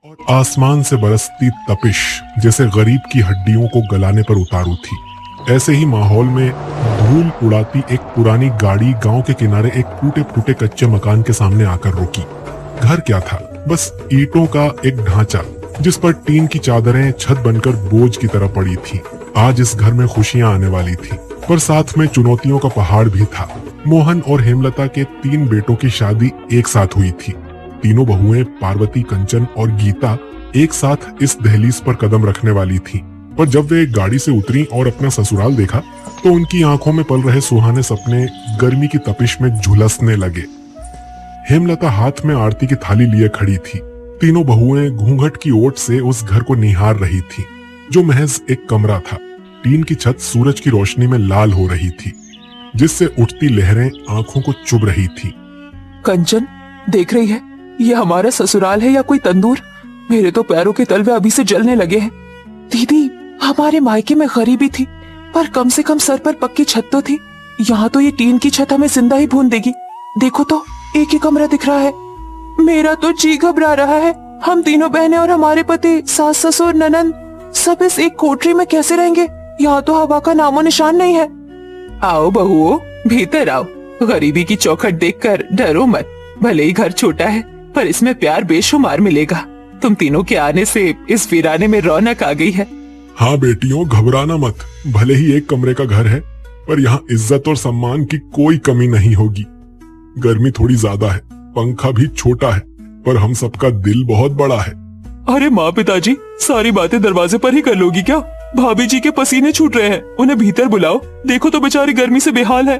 और आसमान से बरसती तपिश जैसे गरीब की हड्डियों को गलाने पर उतारू थी। ऐसे ही माहौल में धूल उड़ाती एक पुरानी गाड़ी गांव के किनारे एक टूटे फूटे कच्चे मकान के सामने आकर रुकी। घर क्या था, बस ईंटों का एक ढांचा जिस पर टीन की चादरें छत बनकर बोझ की तरह पड़ी थी। आज इस घर में खुशियां आने वाली थी, पर साथ में चुनौतियों का पहाड़ भी था। मोहन और हेमलता के 3 बेटों की शादी एक साथ हुई थी। तीनों बहुएं पार्वती, कंचन और गीता एक साथ इस दहलीज पर कदम रखने वाली थीं। पर जब वे गाड़ी से उतरी और अपना ससुराल देखा तो उनकी आंखों में पल रहे सुहाने सपने गर्मी की तपिश में झुलसने लगे। हेमलता हाथ में आरती की थाली लिए खड़ी थी। तीनों बहुएं घूंघट की ओट से उस घर को निहार रही थी, जो महज एक कमरा था। टीन की छत सूरज की रोशनी में लाल हो रही थी, जिससे उठती लहरें आंखों को चुभ रही थी। कंचन, देख रही है, ये हमारा ससुराल है या कोई तंदूर? मेरे तो पैरों के तलवे अभी से जलने लगे हैं। दीदी, हमारे मायके में गरीबी थी, पर कम से कम सर पर पक्की छत तो थी। यहाँ तो ये टीन की छत हमें जिंदा ही भून देगी। देखो तो, एक ही कमरा दिख रहा है। मेरा तो जी घबरा रहा है। हम तीनों बहनें और हमारे पति, सास ससुर, ननद सब इस एक कोठरी में कैसे रहेंगे? यहाँ तो हवा का नामो निशान नहीं है। आओ बहुओं, भीतर आओ। गरीबी की चौखट देखकर डरो मत। भले ही घर छोटा है, पर इसमें प्यार बेशुमार मिलेगा। तुम तीनों के आने से इस वीराने में रौनक आ गई है। हाँ बेटियों, घबराना मत। भले ही एक कमरे का घर है, पर यहाँ इज्जत और सम्मान की कोई कमी नहीं होगी। गर्मी थोड़ी ज्यादा है, पंखा भी छोटा है, पर हम सबका दिल बहुत बड़ा है। अरे माँ, पिताजी, सारी बातें दरवाजे पर ही कर लोगी क्या? भाभी जी के पसीने छूट रहे हैं, उन्हें भीतर बुलाओ। देखो तो बेचारी गर्मी से बेहाल है।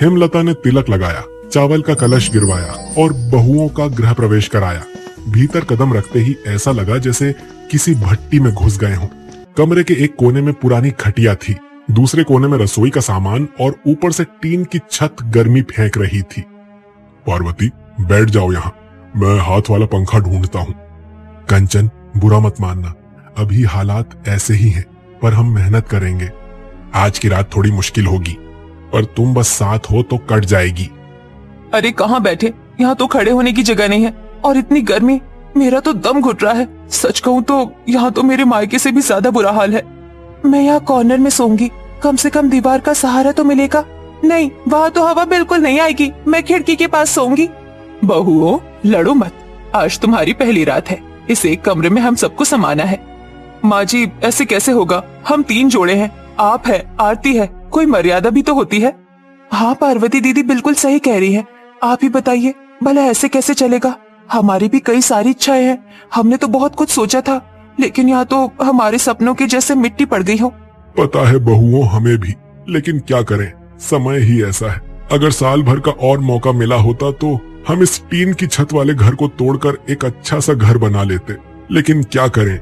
हेमलता ने तिलक लगाया, चावल का कलश गिरवाया और बहुओं का गृह प्रवेश कराया। भीतर कदम रखते ही ऐसा लगा जैसे किसी भट्टी में घुस गए हों। कमरे के एक कोने में पुरानी खटिया थी, दूसरे कोने में रसोई का सामान और ऊपर से टीन की छत गर्मी फेंक रही थी। पार्वती, बैठ जाओ यहाँ, मैं हाथ वाला पंखा ढूंढता हूँ। कंचन, बुरा मत मानना, अभी हालात ऐसे ही हैं, पर हम मेहनत करेंगे। आज की रात थोड़ी मुश्किल होगी, पर तुम बस साथ हो तो कट जाएगी। अरे कहाँ बैठे, यहाँ तो खड़े होने की जगह नहीं है, और इतनी गर्मी, मेरा तो दम घुट रहा है। सच कहूँ तो यहाँ तो मेरे मायके से भी ज्यादा बुरा हाल है। मैं यहाँ कॉर्नर में सोऊंगी, कम से कम दीवार का सहारा तो मिलेगा। नहीं, वहाँ तो हवा बिल्कुल नहीं आएगी। मैं खिड़की के पास सोऊंगी। बहुओं, लड़ो मत, आज तुम्हारी पहली रात है। इस एक कमरे में हम सबको समाना है। माँ जी, ऐसे कैसे होगा? हम 3 जोड़े हैं, आप है, आरती है, कोई मर्यादा भी तो होती है। हाँ पार्वती दीदी बिल्कुल सही कह रही है। आप ही बताइए, भला ऐसे कैसे चलेगा? हमारी भी कई सारी इच्छाएं हैं। हमने तो बहुत कुछ सोचा था, लेकिन यहाँ तो हमारे सपनों के जैसे मिट्टी पड़ गई हो। पता है बहुओं, हमें भी, लेकिन क्या करें, समय ही ऐसा है। अगर साल भर का और मौका मिला होता तो हम इस टीन की छत वाले घर को तोड़कर एक अच्छा सा घर बना लेते। लेकिन क्या करें,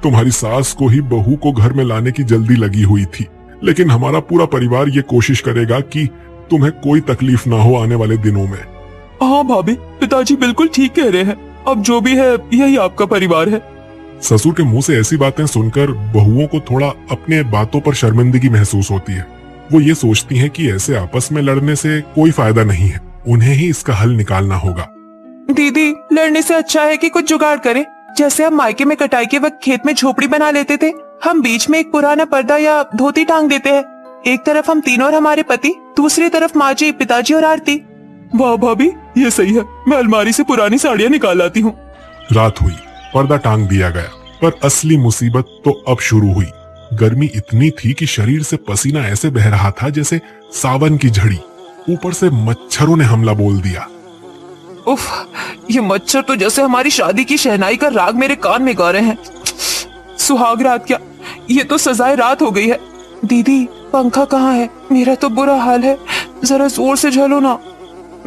तुम्हारी सास को ही बहू को घर में लाने की जल्दी लगी हुई थी। लेकिन हमारा पूरा परिवार ये कोशिश करेगा कि तुम्हें कोई तकलीफ ना हो आने वाले दिनों में। हाँ भाभी, पिताजी बिल्कुल ठीक कह रहे हैं। अब जो भी है, यही आपका परिवार है। ससुर के मुंह से ऐसी बातें सुनकर बहुओं को थोड़ा अपने बातों पर शर्मिंदगी महसूस होती है। वो ये सोचती हैं कि ऐसे आपस में लड़ने से कोई फायदा नहीं है, उन्हें ही इसका हल निकालना होगा। दीदी, लड़ने से अच्छा है कि कुछ जुगाड़ करें। जैसे हम मायके में कटाई के वक्त खेत में झोपड़ी बना लेते थे, हम बीच में एक पुराना पर्दा या धोती टांग देते हैं। एक तरफ हम तीनों और हमारे पति, दूसरी तरफ माँ जी, पिताजी और आरती। वाह भाभी, ये सही है। मैं अलमारी से पुरानी साड़ियाँ निकाल लाती हूँ। रात हुई, पर्दा टांग दिया गया, पर असली मुसीबत तो अब शुरू हुई। गर्मी इतनी थी कि शरीर से पसीना ऐसे बह रहा था जैसे सावन की झड़ी। ऊपर से मच्छरों ने हमला बोल दिया। उफ, ये मच्छर तो जैसे हमारी शादी की शहनाई का राग मेरे कान में गा रहे हैं। सुहाग रात क्या, ये तो सजाए रात हो गई है। दीदी, पंखा कहाँ है? मेरा तो बुरा हाल है, जरा जोर से झलो ना।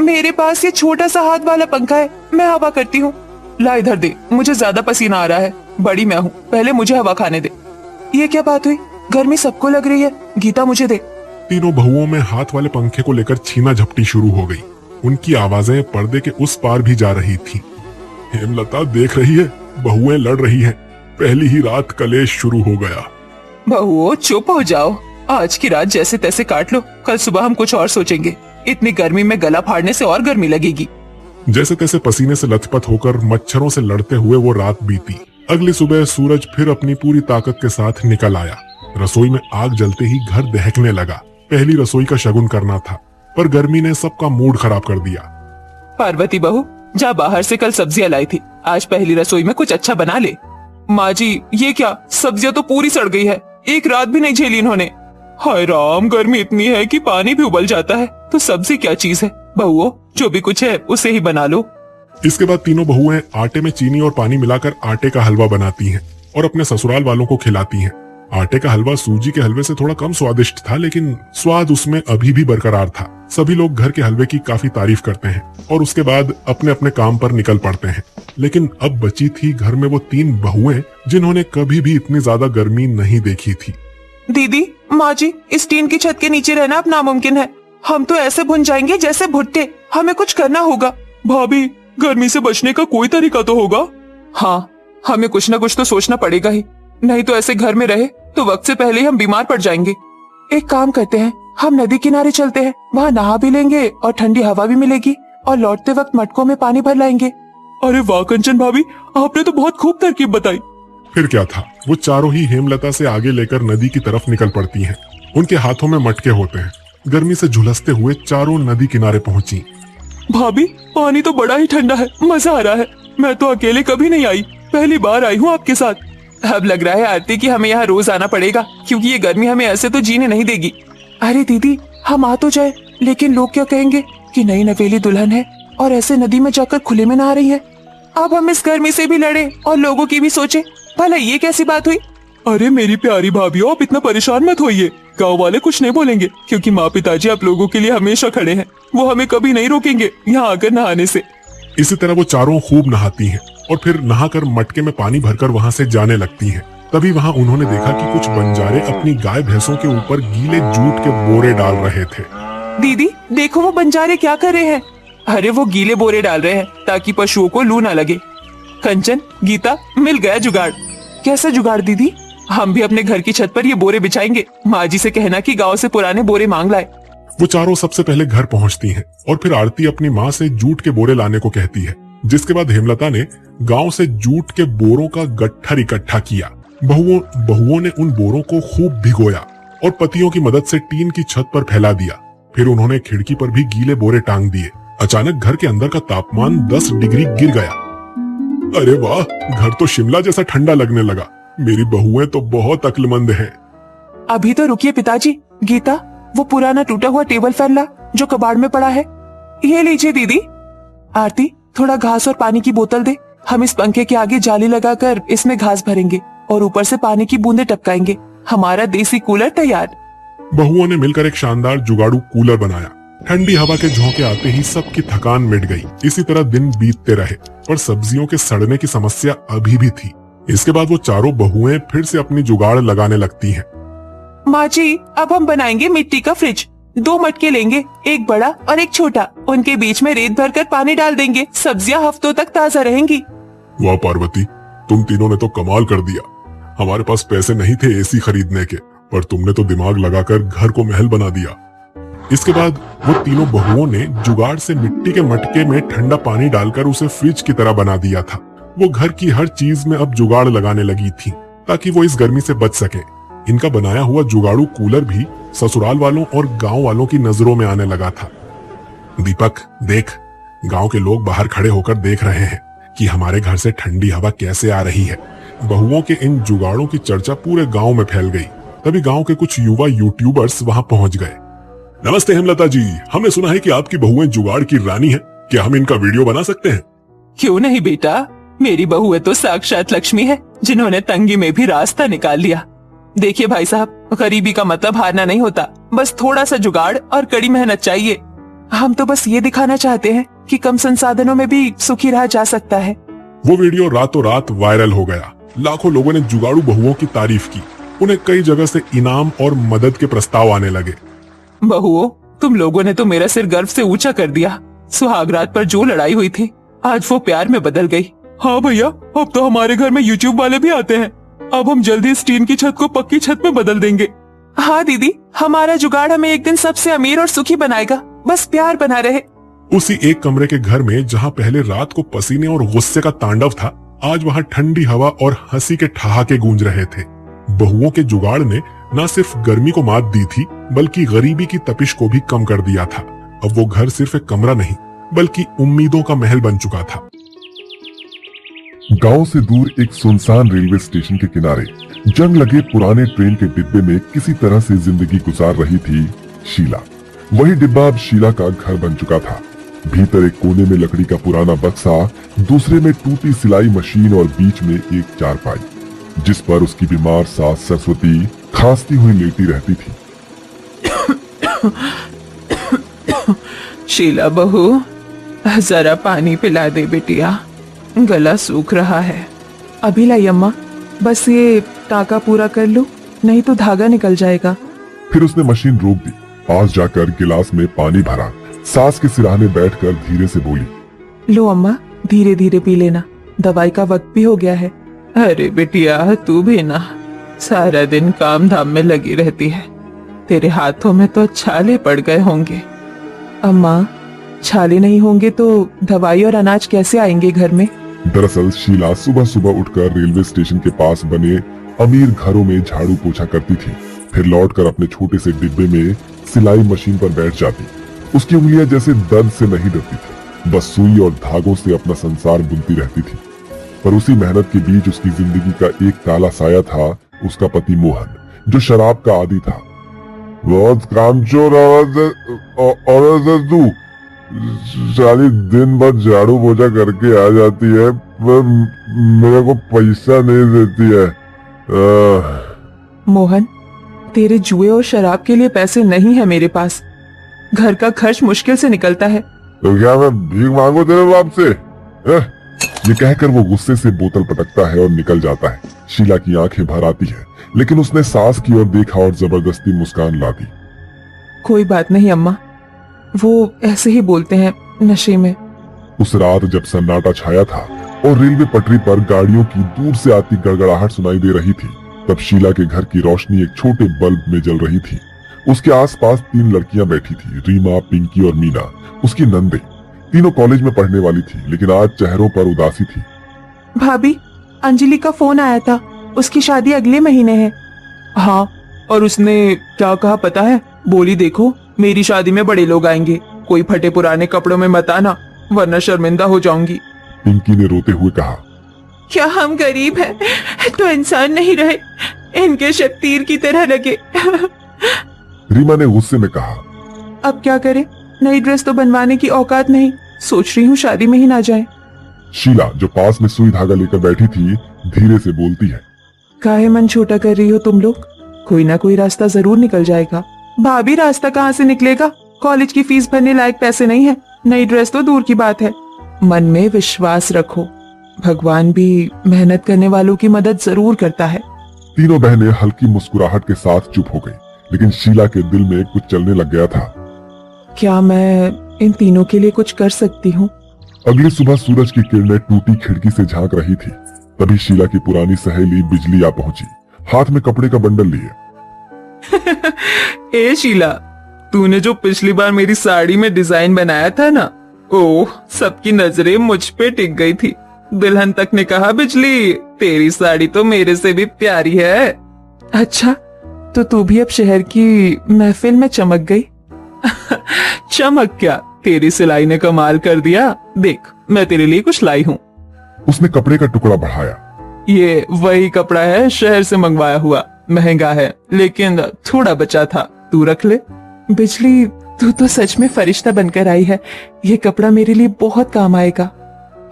मेरे पास ये छोटा सा हाथ वाला पंखा है, मैं हवा करती हूँ। ला इधर दे, मुझे ज्यादा पसीना आ रहा है। बड़ी मैं हूँ, पहले मुझे हवा खाने दे। ये क्या बात हुई? गर्मी सबको लग रही है। गीता, मुझे दे। तीनों बहुओं में हाथ वाले पंखे को लेकर छीना झपटी शुरू हो गई। उनकी आवाजें पर्दे के उस पार भी जा रही थी। हेमलता, देख रही है, बहुएं लड़ रही हैं। पहली ही रात कलेश शुरू हो गया। बहुओं, चुप हो जाओ। आज की रात जैसे तैसे काट लो, कल सुबह हम कुछ और सोचेंगे। इतनी गर्मी में गला फाड़ने से और गर्मी लगेगी। जैसे तैसे पसीने से लथपथ होकर मच्छरों से लड़ते हुए वो रात बीती। अगली सुबह सूरज फिर अपनी पूरी ताकत के साथ निकल आया। रसोई में आग जलते ही घर दहकने लगा। पहली रसोई का शगुन करना था, पर गर्मी ने सबका मूड खराब कर दिया। पार्वती बहू, जा बाहर से कल सब्जियां लाई थी, आज पहली रसोई में कुछ अच्छा बना ले। माँ जी, ये क्या, सब्जियां तो पूरी सड़ गई है, एक रात भी नहीं झेली इन्होंने। हाय राम, गर्मी इतनी है कि पानी भी उबल जाता है, तो सब्जी क्या चीज है। बहुओं, जो भी कुछ है उसे ही बना लो। इसके बाद तीनों बहुएं आटे में चीनी और पानी मिलाकर आटे का हलवा बनाती हैं और अपने ससुराल वालों को खिलाती हैं। आटे का हलवा सूजी के हलवे से थोड़ा कम स्वादिष्ट था, लेकिन स्वाद उसमें अभी भी बरकरार था। सभी लोग घर के हलवे की काफी तारीफ करते हैं और उसके बाद अपने अपने काम पर निकल पड़ते हैं। लेकिन अब बची थी घर में वो 3 बहुएं जिन्होंने कभी भी इतनी ज्यादा गर्मी नहीं देखी थी। दीदी, माँ जी, इस टीन की छत के नीचे रहना अब नामुमकिन है। हम तो ऐसे भुन जाएंगे जैसे भुट्टे। हमें कुछ करना होगा। भाभी, गर्मी से बचने का कोई तरीका तो होगा। हाँ, हमें कुछ न कुछ तो सोचना पड़ेगा ही, नहीं तो ऐसे घर में रहे तो वक्त से पहले ही हम बीमार पड़ जाएंगे। एक काम करते हैं, हम नदी किनारे चलते हैं, वहाँ नहा भी लेंगे और ठंडी हवा भी मिलेगी और लौटते वक्त मटकों में पानी भर लाएंगे। अरे वाह कंचन भाभी, आपने तो बहुत खूब तरकीब बताई। फिर क्या था, वो चारों ही हेमलता से आगे लेकर नदी की तरफ निकल पड़ती हैं। उनके हाथों में मटके होते हैं। गर्मी से झुलसते हुए चारों नदी किनारे पहुंची। भाभी, पानी तो बड़ा ही ठंडा है, मजा आ रहा है। मैं तो अकेले कभी नहीं आई, पहली बार आई हूँ आपके साथ। अब लग रहा है आरती कि हमें यहाँ रोज आना पड़ेगा, क्योंकि ये गर्मी हमें ऐसे तो जीने नहीं देगी। अरे दीदी, हम आ तो जाए, लेकिन लोग क्या कहेंगे कि नई नवेली दुल्हन है और ऐसे नदी में जाकर खुले में नहा रही है। अब हम इस गर्मी से भी लड़े और लोगों की भी सोचे, भला ये कैसी बात हुई। अरे मेरी प्यारी भाभीओ, आप इतना परेशान मत होइए। गांव वाले कुछ नहीं बोलेंगे, क्योंकि माँ पिताजी आप लोगों के लिए हमेशा खड़े हैं। वो हमें कभी नहीं रोकेंगे यहाँ आकर नहाने से। इसी तरह वो चारों खूब नहाती हैं और फिर नहाकर मटके में पानी भरकर वहाँ से जाने लगती हैं। तभी वहाँ उन्होंने देखा कि कुछ बंजारे अपनी गाय भैंसों के ऊपर गीले जूट के बोरे डाल रहे थे। दीदी देखो, वो बंजारे क्या कर रहे हैं। अरे वो गीले बोरे डाल रहे हैं ताकि पशुओं को लू ना लगे। कंचन, गीता, मिल गया जुगाड़। कैसा जुगाड़ दीदी? हम भी अपने घर की छत पर ये बोरे बिछाएंगे। माँ जी से कहना कि गांव से पुराने बोरे मांग लाए। वो चारों सबसे पहले घर पहुंचती हैं और फिर आरती अपनी माँ से जूट के बोरे लाने को कहती है, जिसके बाद हेमलता ने गांव से जूट के बोरों का गट्ठर इकट्ठा किया। बहुओं ने उन बोरों को खूब भिगोया और पतियों की मदद से टीन की छत पर फैला दिया। फिर उन्होंने खिड़की पर भी गीले बोरे टांग दिए। अचानक घर के अंदर का तापमान 10 डिग्री गिर गया। अरे वाह, घर तो शिमला जैसा ठंडा लगने लगा। मेरी बहुएं तो बहुत अक्लमंद हैं। अभी तो रुकिए पिताजी। गीता, वो पुराना टूटा हुआ टेबल फैन ला जो कबाड़ में पड़ा है। ये लीजिए दीदी। आरती, थोड़ा घास और पानी की बोतल दे। हम इस पंखे के आगे जाली लगाकर इसमें घास भरेंगे और ऊपर से पानी की बूंदें टपकाएंगे। हमारा देसी कूलर तैयार। बहुओं ने मिलकर एक शानदार जुगाड़ू कूलर बनाया। ठंडी हवा के झोंके आते ही सबकी थकान मिट गई। इसी तरह दिन बीतते रहे, पर सब्जियों के सड़ने की समस्या अभी भी थी। इसके बाद वो चारों बहुएं फिर से अपनी जुगाड़ लगाने लगती हैं। माँ जी, अब हम बनाएंगे मिट्टी का फ्रिज। 2 मटके लेंगे, एक बड़ा और एक छोटा। उनके बीच में रेत भरकर पानी डाल देंगे। सब्जियां हफ्तों तक ताजा रहेंगी। वाह पार्वती, तुम तीनों ने तो कमाल कर दिया। हमारे पास पैसे नहीं थे एसी खरीदने के, पर तुमने तो दिमाग लगाकर घर को महल बना दिया। इसके बाद वो तीनों बहुओं ने जुगाड़ से मिट्टी के मटके में ठंडा पानी डालकर उसे फ्रिज की तरह बना दिया था। वो घर की हर चीज में अब जुगाड़ लगाने लगी थी ताकि वो इस गर्मी से बच सके। इनका बनाया हुआ जुगाड़ू कूलर भी ससुराल वालों और गांव वालों की नजरों में आने लगा था। दीपक देख, गांव के लोग बाहर खड़े होकर देख रहे हैं कि हमारे घर से ठंडी हवा कैसे आ रही है। बहुओं के इन जुगाड़ों की चर्चा पूरे गांव में फैल गई। तभी गांव के कुछ युवा यूट्यूबर्स वहां पहुंच गए। नमस्ते हेमलता जी, हमने सुना है कि आपकी बहुएं जुगाड़ की रानी हैं। क्या हम इनका वीडियो बना सकते हैं? क्यों नहीं बेटा, मेरी बहुएं तो साक्षात लक्ष्मी है, जिन्होंने तंगी में भी रास्ता निकाल लिया। देखिए भाई साहब, गरीबी का मतलब हारना नहीं होता, बस थोड़ा सा जुगाड़ और कड़ी मेहनत चाहिए। हम तो बस ये दिखाना चाहते हैं कि कम संसाधनों में भी सुखी रहा जा सकता है। वो वीडियो रातों रात वायरल हो गया। लाखों लोगों ने जुगाड़ू बहुओं की तारीफ की। उन्हें कई जगह से इनाम और मदद के प्रस्ताव आने लगे। बहुओं, तुम लोगों ने तो मेरा सिर गर्व से ऊंचा कर दिया। सुहागरात पर जो लड़ाई हुई थी, आज वो प्यार में बदल गई। हाँ भैया, अब तो हमारे घर में यूट्यूब वाले भी आते हैं। अब हम जल्दी इस टीन की छत को पक्की छत में बदल देंगे। हाँ दीदी, हमारा जुगाड़ हमें एक दिन सबसे अमीर और सुखी बनाएगा। बस प्यार बना रहे। उसी एक कमरे के घर में जहां पहले रात को पसीने और गुस्से का तांडव था, आज वहां ठंडी हवा और हंसी के ठहाके गूंज रहे थे। बहुओं के जुगाड़ ने न सिर्फ गर्मी को मात दी थी, बल्कि गरीबी की तपिश को भी कम कर दिया था। अब वो घर सिर्फ एक कमरा नहीं, बल्कि उम्मीदों का महल बन चुका था। गांव से दूर एक सुनसान रेलवे स्टेशन के किनारे जंग लगे पुराने ट्रेन के डिब्बे में किसी तरह से जिंदगी गुजार रही थी शीला। वही डिब्बा अब शीला का घर बन चुका था। भीतर एक कोने में लकड़ी का पुराना बक्सा, दूसरे में टूटी सिलाई मशीन और बीच में एक चारपाई, जिस पर उसकी बीमार सास सरस्वती खांसती हुई लेटी रहती थी। शीला बहू, जरा पानी पिला दे बेटिया, गला सूख रहा है। अभी लाई अम्मा, बस ये टाका पूरा कर लो, नहीं तो धागा निकल जाएगा। फिर उसने मशीन रोक दी, पास जाकर गिलास में पानी भरा, सास के सिरहाने बैठकर धीरे से बोली, लो अम्मा, धीरे धीरे पी लेना, दवाई का वक्त भी हो गया है। अरे बेटिया, तू भी ना सारा दिन काम धाम में लगी रहती है, तेरे हाथों में तो छाले पड़ गए होंगे। अम्मा, छाले नहीं होंगे तो दवाई और अनाज कैसे आएंगे घर में? दरअसल शीला सुबह सुबह उठकर रेलवे स्टेशन के पास बने अमीर घरों में झाड़ू पोछा करती थी, फिर लौटकर अपने छोटे से डिब्बे में सिलाई मशीन पर बैठ जाती। उसकी उंगलियां जैसे दर्द से नहीं डरती थी, बस सुई और धागों से अपना संसार बुनती रहती थी। पर उसी मेहनत के बीच उसकी जिंदगी का एक काला साया था, उसका पति मोहन, जो शराब का आदी था। बहुत कामचोर औरत है तू, सारी दिन भर झाड़ू पोछा करके आ जाती है, पर मेरे को पैसा नहीं देती है। मोहन, तेरे जुए और शराब के लिए पैसे नहीं है मेरे पास, घर का खर्च मुश्किल से निकलता है। तो क्या मैं भीख मांगू तेरे बाप से? ये कहकर वो गुस्से से बोतल पटकता है और निकल जाता है। शीला की आंखें भर आती है, लेकिन उसने सास की ओर देखा और जबरदस्ती मुस्कान ला दी। कोई बात नहीं अम्मा, वो ऐसे ही बोलते हैं नशे में। उस रात जब सन्नाटा छाया था और रेलवे पटरी पर गाड़ियों की दूर से आती गड़गड़ाहट सुनाई दे रही थी, तब शीला के घर की रोशनी एक छोटे बल्ब में जल रही थी। उसके आसपास 3 लड़कियां बैठी थी, रीमा, पिंकी और मीना, उसकी नंदे। तीनों कॉलेज में पढ़ने वाली थी, लेकिन आज चेहरों पर उदासी थी। भाभी, अंजलि का फोन आया था, उसकी शादी अगले महीने है। हाँ, और उसने क्या कहा पता है? बोली देखो, मेरी शादी में बड़े लोग आएंगे, कोई फटे पुराने कपड़ों में मत आना, वरना शर्मिंदा हो जाऊंगी। पिंकी ने रोते हुए कहा, क्या हम गरीब हैं तो इंसान नहीं रहे, इनके शब तीर की तरह लगे। रीमा ने गुस्से में कहा, अब क्या करें, नई ड्रेस तो बनवाने की औकात नहीं, सोच रही हूँ शादी में ही ना जाए। शीला जो पास में सुई धागा लेकर बैठी थी, धीरे से बोलती है, काहे मन छोटा कर रही हो तुम लोग, कोई ना कोई रास्ता जरूर निकल जाएगा। भाभी, रास्ता कहाँ से निकलेगा, कॉलेज की फीस भरने लायक पैसे नहीं है, नई ड्रेस तो दूर की बात है। मन में विश्वास रखो, भगवान भी मेहनत करने वालों की मदद जरूर करता है। तीनों बहनें हल्की मुस्कुराहट के साथ चुप हो गई, लेकिन शीला के दिल में कुछ चलने लग गया था। क्या मैं इन तीनों के लिए कुछ कर सकती हूँ? अगली सुबह सूरज की किरणें टूटी खिड़की से झांक रही थी, तभी शीला की पुरानी सहेली बिजली आ पहुंची, हाथ में कपड़े का बंडल लिए। ए शीला, तूने जो पिछली बार मेरी साड़ी में डिजाइन बनाया था ना, ओह, सबकी नजरें मुझ पे टिक गई थी। दुल्हन तक ने कहा, बिजली तेरी साड़ी तो मेरे से भी प्यारी है। अच्छा, तो तू भी अब शहर की महफिल में चमक गई। चमक क्या, तेरी सिलाई ने कमाल कर दिया। देख, मैं तेरे लिए कुछ लाई हूँ। उसने कपड़े का टुकड़ा बढ़ाया। ये वही कपड़ा है, शहर से मंगवाया हुआ, महंगा है लेकिन थोड़ा बचा था, तू रख ले। बिजली, तू तो सच में फरिश्ता बनकर आई है, ये कपड़ा मेरे लिए बहुत काम आएगा।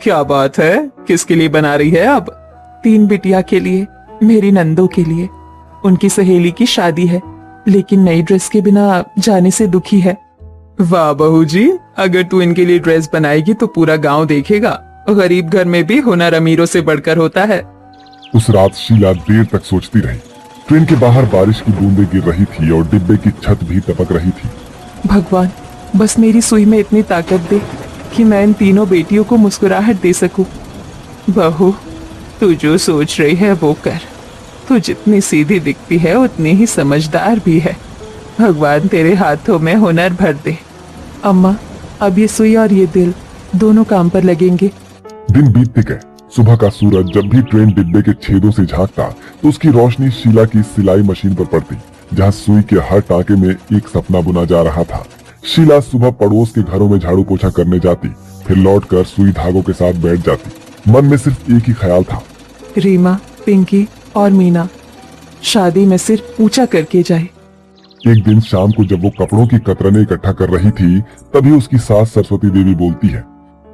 क्या बात है, किसके लिए बना रही है अब? 3 बिटिया के लिए, मेरी नंदों के लिए। उनकी सहेली की शादी है, लेकिन नई ड्रेस के बिना जाने से दुखी है। वाह बहू जी, अगर तू इनके लिए ड्रेस बनाएगी तो पूरा गांव देखेगा। गरीब घर में भी हुनर अमीरों से बढ़कर होता है। उस रात शीला देर तक सोचती रही। ट्रेन के बाहर बारिश की बूंदें गिर रही थी और डिब्बे की छत भी टपक रही थी। भगवान, बस मेरी सुई में इतनी ताकत दे कि मैं इन तीनों बेटियों को मुस्कुराहट दे सकूं। बहू, तू जो सोच रही है वो कर। तू जितनी सीधी दिखती है उतनी ही समझदार भी है। भगवान तेरे हाथों में हुनर भर दे। अम्मा, अब ये सुई और ये दिल दोनों काम पर लगेंगे। दिन बीतते गए। सुबह का सूरज जब भी ट्रेन डिब्बे के छेदों से झांकता तो उसकी रोशनी शीला की सिलाई मशीन पर पड़ती, जहां सुई के हर टांके में एक सपना बुना जा रहा था। शीला सुबह पड़ोस के घरों में झाड़ू पोछा करने जाती, फिर लौटकर सुई धागों के साथ बैठ जाती। मन में सिर्फ एक ही ख्याल था, रीमा, पिंकी और मीना शादी में सिर ऊंचा करके जाए। एक दिन शाम को जब वो कपड़ों की कतरने इकट्ठा कर रही थी, तभी उसकी सास सरस्वती देवी बोलती है,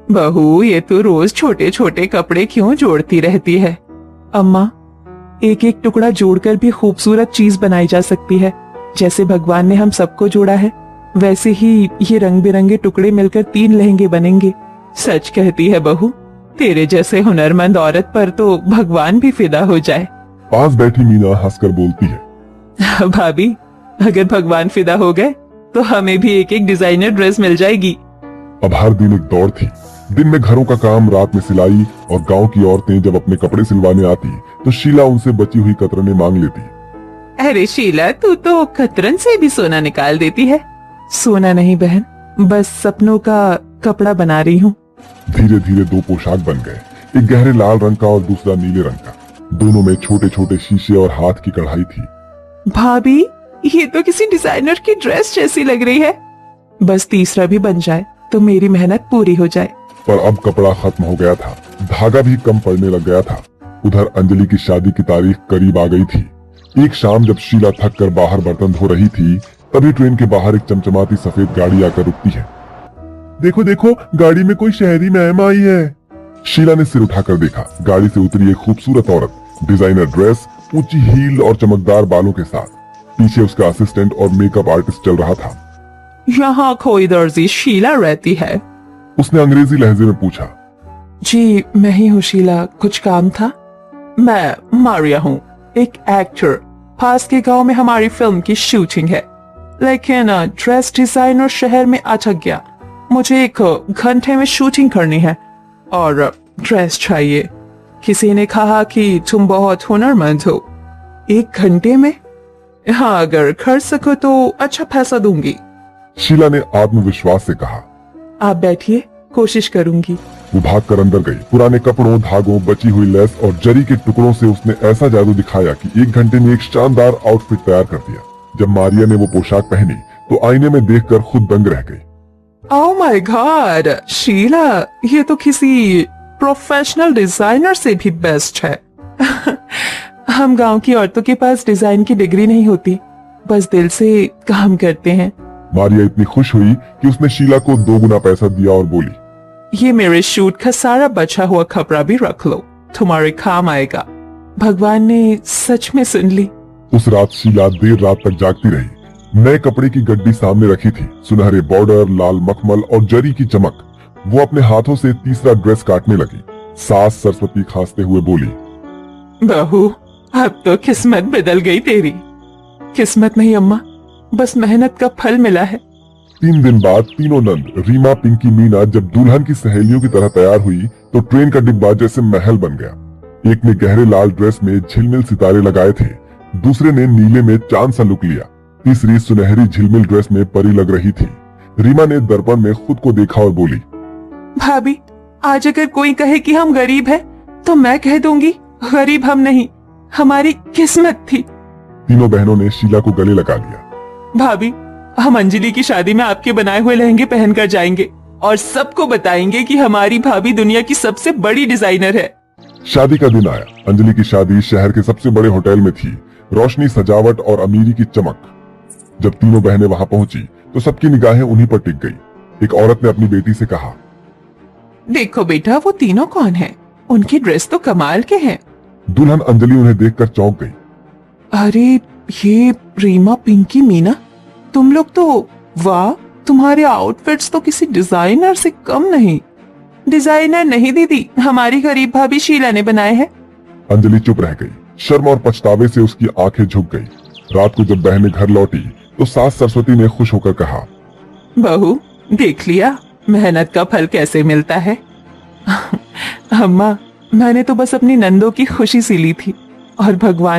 बहू, ये तो रोज छोटे छोटे कपड़े क्यों जोड़ती रहती है? अम्मा, एक एक टुकड़ा जोड़कर भी खूबसूरत चीज बनाई जा सकती है। जैसे भगवान ने हम सबको जोड़ा है, वैसे ही ये रंग बिरंगे टुकड़े मिलकर 3 लहंगे बनेंगे। सच कहती है बहू, तेरे जैसे हुनरमंद औरत पर तो भगवान भी फिदा हो जाए। पास बैठी मीना हंसकर बोलती है, भाभी, अगर भगवान फिदा हो गए तो हमें भी एक एक डिजाइनर ड्रेस मिल जाएगी। अब हर दिन एक दौड़ थी। दिन में घरों का काम, रात में सिलाई, और गांव की औरतें जब अपने कपड़े सिलवाने आती तो शीला उनसे बची हुई कतरने मांग लेती। अरे शीला, तू तो कतरन से भी सोना निकाल देती है। सोना नहीं बहन, बस सपनों का कपड़ा बना रही हूँ। धीरे धीरे 2 पोशाक बन गए, एक गहरे लाल रंग का और दूसरा नीले रंग का। दोनों में छोटे छोटे शीशे और हाथ की कढ़ाई थी। भाभी, ये तो किसी डिजाइनर की ड्रेस जैसी लग रही है। बस तीसरा भी बन जाए तो मेरी मेहनत पूरी हो जाए। पर अब कपड़ा खत्म हो गया था, धागा भी कम पड़ने लग गया था। उधर अंजलि की शादी की तारीख करीब आ गई थी। एक शाम जब शीला थक कर बाहर बर्तन धो रही थी, तभी ट्रेन के बाहर एक चमचमाती सफेद गाड़ी आकर रुकती है। देखो देखो, गाड़ी में कोई शहरी मैम आई है। शीला ने सिर उठाकर देखा। गाड़ी से उतरी एक खूबसूरत औरत, डिजाइनर ड्रेस, ऊंची हील और चमकदार बालों के साथ। पीछे उसका असिस्टेंट और मेकअप आर्टिस्ट चल रहा था। यहाँ कोई दर्जी शीला रहती है? उसने अंग्रेजी लहजे में पूछा। जी, मैं ही हूँ शीला, कुछ काम था? मैं मारिया हूँ, एक एक्टर। पास के गांव में हमारी फिल्म की शूटिंग है, लेकिन ड्रेस डिजाइनर शहर में अटक गया। मुझे 1 घंटे में शूटिंग करनी है और ड्रेस चाहिए। किसी ने कहा कि तुम बहुत हुनरमंद हो। 1 घंटे में? हाँ, अगर कर सको तो अच्छा पैसा दूंगी। शीला ने आत्मविश्वास से कहा। आप बैठिए, कोशिश करूंगी। वो भागकर अंदर गई। पुराने कपड़ों, धागों, बची हुई लेस और जरी के टुकड़ों से उसने ऐसा जादू दिखाया कि 1 घंटे में एक शानदार आउटफिट तैयार कर दिया। जब मारिया ने वो पोशाक पहनी तो आईने में देखकर खुद दंग रह गई। ओह माय गॉड, शीला, ये तो किसी प्रोफेशनल डिजाइनर से भी बेस्ट है। हम गांव की औरतों के पास डिजाइन की डिग्री नहीं होती, बस दिल से काम करते हैं। मारिया इतनी खुश हुई कि उसने शीला को 2 गुना पैसा दिया और बोली, ये मेरे शूट का सारा बचा हुआ कपड़ा भी रख लो, तुम्हारे काम आएगा। भगवान ने सच में सुन ली। उस रात शीला देर रात तक जागती रही। नए कपड़े की गड्डी सामने रखी थी, सुनहरे बॉर्डर, लाल मखमल और जरी की चमक। वो अपने हाथों से तीसरा ड्रेस काटने लगी। सास सरस्वती खांसते हुए बोली, बहू, अब तो किस्मत बदल गई तेरी। किस्मत नहीं अम्मा, बस मेहनत का फल मिला है। 3 दिन बाद तीनों नंद, रीमा, पिंकी, मीना जब दुल्हन की सहेलियों की तरह तैयार हुई तो ट्रेन का डिब्बा जैसे महल बन गया। एक ने गहरे लाल ड्रेस में झिलमिल सितारे लगाए थे, दूसरे ने नीले में चांद सा लुक लिया, तीसरी सुनहरी झिलमिल ड्रेस में परी लग रही थी। रीमा ने दर्पण में खुद को देखा और बोली, भाभी, आज अगर कोई कहे कि हम गरीब हैं, तो मैं कह दूंगी गरीब हम नहीं, हमारी किस्मत थी। तीनों बहनों ने शीला को गले लगा लिया। भाभी, हम अंजलि की शादी में आपके बनाए हुए लहंगे पहनकर जाएंगे और सबको बताएंगे कि हमारी भाभी दुनिया की सबसे बड़ी डिजाइनर है। शादी का दिन आया। अंजलि की शादी शहर के सबसे बड़े होटल में थी। रोशनी, सजावट और अमीरी की चमक। जब तीनों बहनें वहां पहुंची तो सबकी निगाहें उन्हीं पर टिक गई। एक औरत ने अपनी बेटी से कहा, देखो बेटा, वो तीनों कौन हैं? उनकी ड्रेस तो कमाल के हैं। दुल्हन अंजलि उन्हें देखकर चौंक गई। अरे, ये रीमा, पिंकी, मीना, तुम लोग तो, वाह, तुम्हारे आउटफिट्स तो किसी डिजाइनर से कम नहीं। डिजाइनर नहीं दीदी, हमारी गरीब भाभी शीला ने बनाए हैं। अंजलि चुप रह गई। शर्म और पछतावे से उसकी आंखें झुक गई। रात को जब बहनें घर लौटी तो सास सरस्वती ने खुश होकर कहा, बहू, देख लिया मेहनत का फल कैसे मिलता है। अम्मा, मैंने तो बस अपनी नंदों की खुशी सी ली थी और भगवान